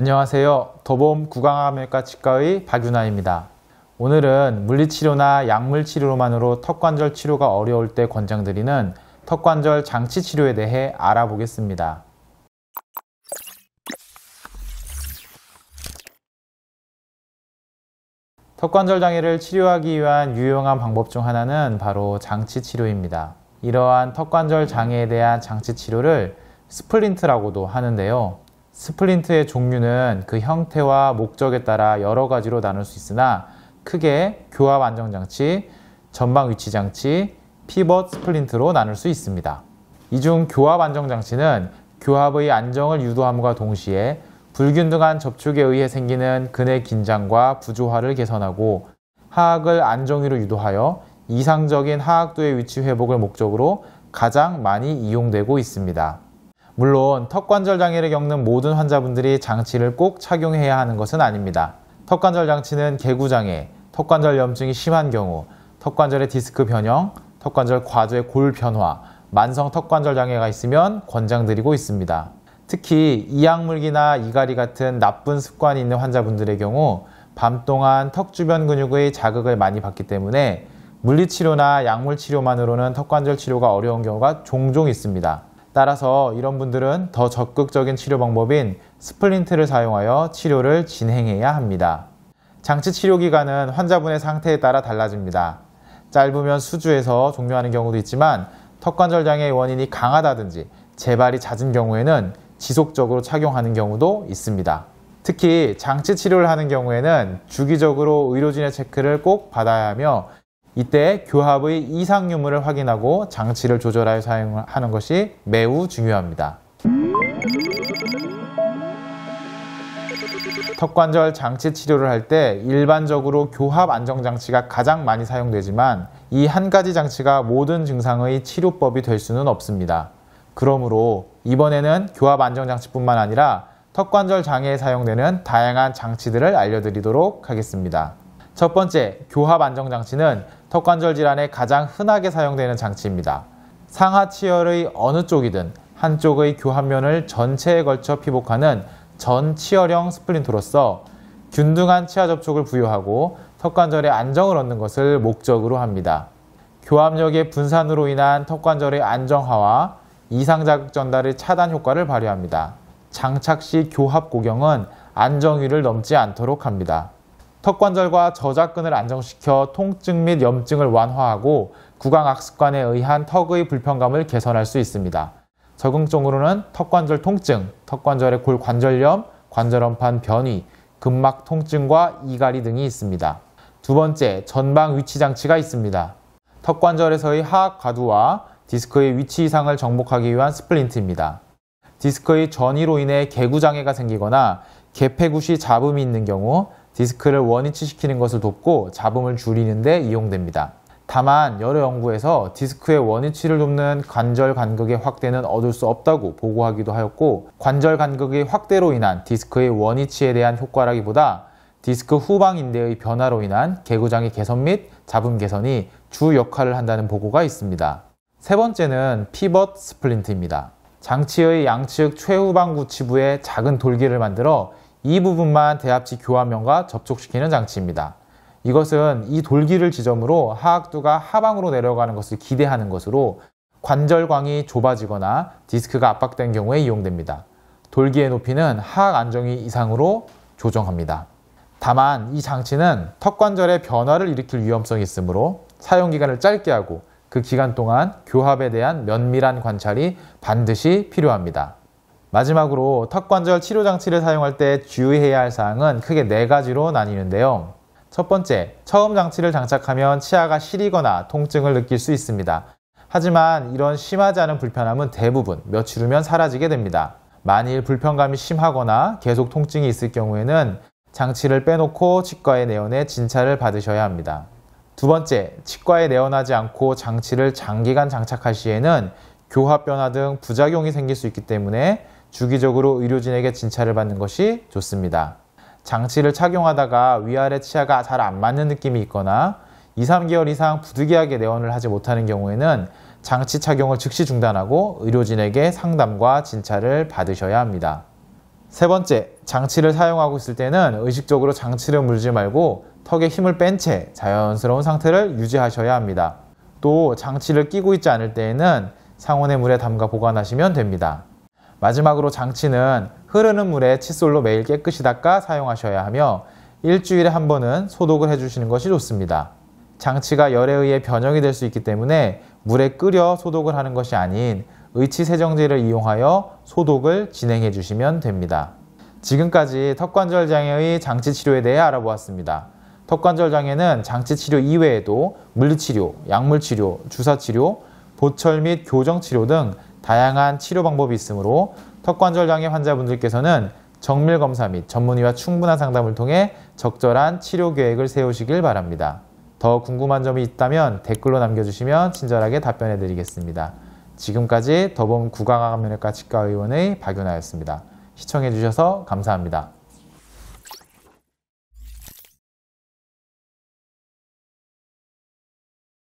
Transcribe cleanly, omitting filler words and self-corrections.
안녕하세요. 도봄 구강암외과 치과의 박윤아입니다. 오늘은 물리치료나 약물치료로만으로 턱관절 치료가 어려울 때 권장드리는 턱관절 장치 치료에 대해 알아보겠습니다. 턱관절 장애를 치료하기 위한 유용한 방법 중 하나는 바로 장치 치료입니다. 이러한 턱관절 장애에 대한 장치 치료를 스플린트라고도 하는데요. 스플린트의 종류는 그 형태와 목적에 따라 여러 가지로 나눌 수 있으나 크게 교합 안정장치, 전방 위치장치, 피벗 스플린트로 나눌 수 있습니다. 이 중 교합 안정장치는 교합의 안정을 유도함과 동시에 불균등한 접촉에 의해 생기는 근의 긴장과 부조화를 개선하고 하악을 안정위로 유도하여 이상적인 하악도의 위치 회복을 목적으로 가장 많이 이용되고 있습니다. 물론 턱관절 장애를 겪는 모든 환자분들이 장치를 꼭 착용해야 하는 것은 아닙니다. 턱관절 장치는 개구장애, 턱관절 염증이 심한 경우, 턱관절의 디스크 변형, 턱관절 과도의 골 변화, 만성 턱관절 장애가 있으면 권장드리고 있습니다. 특히 이악물기나 이갈이 같은 나쁜 습관이 있는 환자분들의 경우 밤 동안 턱 주변 근육의 자극을 많이 받기 때문에 물리치료나 약물치료만으로는 턱관절 치료가 어려운 경우가 종종 있습니다. 따라서 이런 분들은 더 적극적인 치료 방법인 스플린트를 사용하여 치료를 진행해야 합니다. 장치 치료 기간은 환자분의 상태에 따라 달라집니다. 짧으면 수주에서 종료하는 경우도 있지만 턱관절 장애의 원인이 강하다든지 재발이 잦은 경우에는 지속적으로 착용하는 경우도 있습니다. 특히 장치 치료를 하는 경우에는 주기적으로 의료진의 체크를 꼭 받아야 하며 이때 교합의 이상 유무를 확인하고 장치를 조절하여 사용하는 것이 매우 중요합니다. 턱관절 장치 치료를 할 때 일반적으로 교합 안정장치가 가장 많이 사용되지만 이 한 가지 장치가 모든 증상의 치료법이 될 수는 없습니다. 그러므로 이번에는 교합 안정장치뿐만 아니라 턱관절 장애에 사용되는 다양한 장치들을 알려드리도록 하겠습니다. 첫 번째, 교합 안정장치는 턱관절 질환에 가장 흔하게 사용되는 장치입니다. 상하 치열의 어느 쪽이든 한쪽의 교합면을 전체에 걸쳐 피복하는 전치열형 스플린트로서 균등한 치아 접촉을 부여하고 턱관절의 안정을 얻는 것을 목적으로 합니다. 교합력의 분산으로 인한 턱관절의 안정화와 이상자극 전달의 차단 효과를 발휘합니다. 장착 시 교합 고경은 안정위를 넘지 않도록 합니다. 턱관절과 저작근을 안정시켜 통증 및 염증을 완화하고 구강악습관에 의한 턱의 불편감을 개선할 수 있습니다. 적응적으로는 턱관절 통증, 턱관절의 골관절염, 관절원판 변위, 근막 통증과 이갈이 등이 있습니다. 두 번째, 전방 위치장치가 있습니다. 턱관절에서의 하악 과두와 디스크의 위치 이상을 정복하기 위한 스플린트입니다. 디스크의 전이로 인해 개구장애가 생기거나 개폐굿이 잡음이 있는 경우 디스크를 원위치시키는 것을 돕고 잡음을 줄이는 데 이용됩니다. 다만 여러 연구에서 디스크의 원위치를 돕는 관절 간극의 확대는 얻을 수 없다고 보고하기도 하였고 관절 간극의 확대로 인한 디스크의 원위치에 대한 효과라기보다 디스크 후방 인대의 변화로 인한 개구장애 개선 및 잡음 개선이 주 역할을 한다는 보고가 있습니다. 세 번째는 피벗 스플린트입니다. 장치의 양측 최후방 구치부에 작은 돌기를 만들어 이 부분만 대합지 교합면과 접촉시키는 장치입니다. 이것은 이 돌기를 지점으로 하악두가 하방으로 내려가는 것을 기대하는 것으로 관절광이 좁아지거나 디스크가 압박된 경우에 이용됩니다. 돌기의 높이는 하악 안정위 이상으로 조정합니다. 다만 이 장치는 턱관절의 변화를 일으킬 위험성이 있으므로 사용기간을 짧게 하고 그 기간 동안 교합에 대한 면밀한 관찰이 반드시 필요합니다. 마지막으로 턱관절 치료장치를 사용할 때 주의해야 할 사항은 크게 4가지로 나뉘는데요. 첫 번째, 처음 장치를 장착하면 치아가 시리거나 통증을 느낄 수 있습니다. 하지만 이런 심하지 않은 불편함은 대부분 며칠 후면 사라지게 됩니다. 만일 불편감이 심하거나 계속 통증이 있을 경우에는 장치를 빼놓고 치과에 내원해 진찰을 받으셔야 합니다. 두 번째, 치과에 내원하지 않고 장치를 장기간 장착할 시에는 교합 변화 등 부작용이 생길 수 있기 때문에 주기적으로 의료진에게 진찰을 받는 것이 좋습니다. 장치를 착용하다가 위아래 치아가 잘 안 맞는 느낌이 있거나 2-3개월 이상 부득이하게 내원을 하지 못하는 경우에는 장치 착용을 즉시 중단하고 의료진에게 상담과 진찰을 받으셔야 합니다. 세 번째, 장치를 사용하고 있을 때는 의식적으로 장치를 물지 말고 턱에 힘을 뺀 채 자연스러운 상태를 유지하셔야 합니다. 또 장치를 끼고 있지 않을 때에는 상온의 물에 담가 보관하시면 됩니다. 마지막으로 장치는 흐르는 물에 칫솔로 매일 깨끗이 닦아 사용하셔야 하며 일주일에 한 번은 소독을 해주시는 것이 좋습니다. 장치가 열에 의해 변형이 될 수 있기 때문에 물에 끓여 소독을 하는 것이 아닌 의치세정제를 이용하여 소독을 진행해 주시면 됩니다. 지금까지 턱관절 장애의 장치 치료에 대해 알아보았습니다. 턱관절 장애는 장치 치료 이외에도 물리치료, 약물치료, 주사치료, 보철 및 교정치료 등 다양한 치료 방법이 있으므로 턱관절 장애 환자분들께서는 정밀검사 및 전문의와 충분한 상담을 통해 적절한 치료 계획을 세우시길 바랍니다. 더 궁금한 점이 있다면 댓글로 남겨주시면 친절하게 답변해 드리겠습니다. 지금까지 더봄 구강암면외과 치과의원의 박윤아였습니다. 시청해 주셔서 감사합니다.